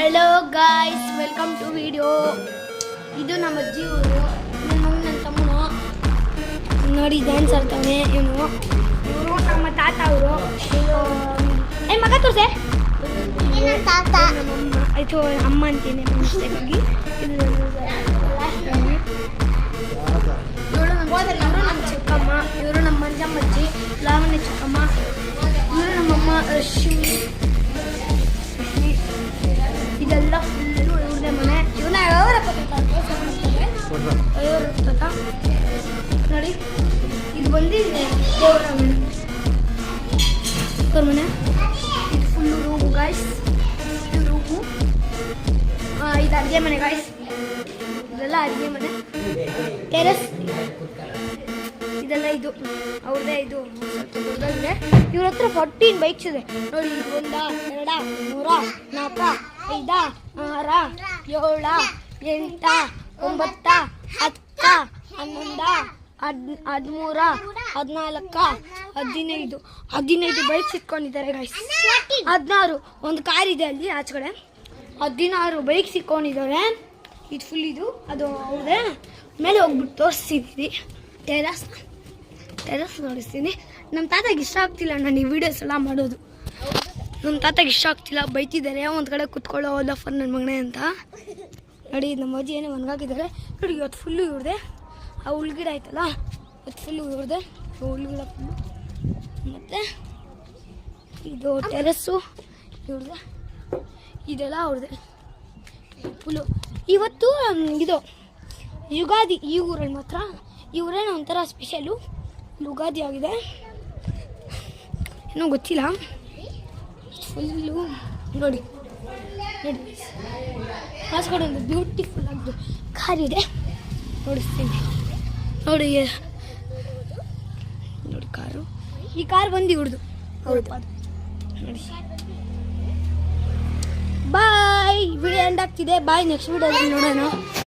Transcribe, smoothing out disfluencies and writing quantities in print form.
Hello guys, welcome to video. ಇದು ನಮ್ಮ ಅಜ್ಜಿ ಊರು. ನನ್ನ ತಮ್ಮನು ನೋಡಿ ಡ್ಯಾನ್ಸ್ ಆಡ್ತಾನೆ. ಇವರು ನಮ್ಮ ತಾತ ಅವರು. ಮಗ ತೋರ್ಸೆ. ತಾತ ಆಯ್ತು, ಅಮ್ಮ ಅಂತೀನಿ ಮಿಸ್ಟೇಕಾಗಿ. ಇವರು ನಮ್ಮ ಚಿಕ್ಕಮ್ಮ, ಇವರು ನಮ್ಮ ಮಂಜಮ್ಮಜ್ಜಿ, ಲಾವಣ್ಯ ಚಿಕ್ಕಮ್ಮ, ಇವರು ನಮ್ಮಮ್ಮ ರಶ್ಮಿ. ಇದೆಲ್ಲ ಫುಲ್ಲು ಇವ್ರದೇ ಮನೆ. ಇವನ್ನ ನೋಡಿ, ಇದು ಬಂದಿದೆ ದೇವರ ಮನೆ. ದೇವರ ಮನೆ ಇದು ಫುಲ್ಲು ರೂಮು ಗಾಯ್ಸ್. ಇದು ರೂಮು. ಇದು ಅಡುಗೆ ಮನೆ ಗಾಯ್ಸ್. ಇದೆಲ್ಲ ಅಡುಗೆ ಮನೆ. ಟೆರೆಸ್ ಇದೆಲ್ಲ ಇದು ಅವ್ರದ್ದೇ. ಇದು ಸ್ವಲ್ಪ ದೊಡ್ಡದಾಗಿದೆ. ಇವ್ರ ಹತ್ರ 14 ಬೈಕ್ಸ್ ಇದೆ ನೋಡಿ. 1 2 3 4 5 6 7 8 9 10 11 13 14 15 ಬೈಕ್ಸ್ ಇಟ್ಕೊಂಡಿದ್ದಾರೆ ಗಾಯ್ಸ್. 16 ಒಂದು ಕಾರ್ ಇದೆ ಅಲ್ಲಿ ಆಚೆ ಕಡೆ. 16 ಬೈಕ್ಸ್ ಇಟ್ಕೊಂಡಿದ್ದಾರೆ. ಇದು ಫುಲ್ ಇದು ಅದು ಅವ್ರದೇ. ಮೇಲೆ ಹೋಗ್ಬಿಟ್ಟು ತೋರಿಸ್ತಿದ್ದೀನಿ ಟೆರಸ್ ನೋಡಿಸ್ತೀನಿ. ನಮ್ಮ ತಾತಗೆ ಇಷ್ಟ ಆಗ್ತಿಲ್ಲ ನಾನು ಈ ವಿಡಿಯೋಸ್ ಎಲ್ಲ ಮಾಡೋದು. ನಮ್ಮ ತಾತಗೆ ಇಷ್ಟ ಆಗ್ತಿಲ್ಲ, ಬೈತಿದ್ದಾರೆ. ಒಂದು ಕಡೆ ಕುತ್ಕೊಳ್ಳೋ ಲಫರ್ ನನ್ನ ಮಗನೇ ಅಂತ. ನೋಡಿ ನಮ್ಮ ಅಜ್ಜಿ ಏನೋ ಒಣಗಾಕಿದ್ದಾರೆ ನೋಡಿ. ಇವತ್ತು ಫುಲ್ಲು ಇವ್ರದೆ. ಆ ಹುಲ್ಗಿಡ ಆಯ್ತಲ್ಲ, ಇವತ್ತು ಫುಲ್ಲು ಇವ್ರದೆ. ಹುಲ್ಗಿಡ ಫುಲ್ಲು. ಮತ್ತು ಇದು ಟೆರಸ್ಸು ಇವ್ರದೆ. ಇದೆಲ್ಲ ಅವ್ರದೆ ಫುಲ್ಲು. ಇವತ್ತು ಇದು ಯುಗಾದಿ ಈ ಊರಲ್ಲಿ ಮಾತ್ರ. ಈ ಊರೇನೋ ಒಂಥರ ಸ್ಪೆಷಲು. ಯುಗಾದಿ ಆಗಿದೆ ಏನೋ ಗೊತ್ತಿಲ್ಲ. ಫುಲ್ಲು ನೋಡಿ ನೋಡಿ ಆಚೆ ಕಡೆ ಒಂದು ಬ್ಯೂಟಿಫುಲ್ ಆಗಿ ಕಾರ್ ಇದೆ ನೋಡಿಸ್ತೀನಿ. ನೋಡಿ ನೋಡಿ ಕಾರು. ಈ ಕಾರ್ ಬಂದು ಇವ್ರದ್ದು. ಹೌದು ನೋಡಿ. ಬಾಯ್. ವಿಡಿಯೋ ಎಂಡ್ ಆಗ್ತಿದೆ. ಬಾಯ್. ನೆಕ್ಸ್ಟ್ ವಿಡಿಯೋದಲ್ಲಿ ನೋಡೋಣ.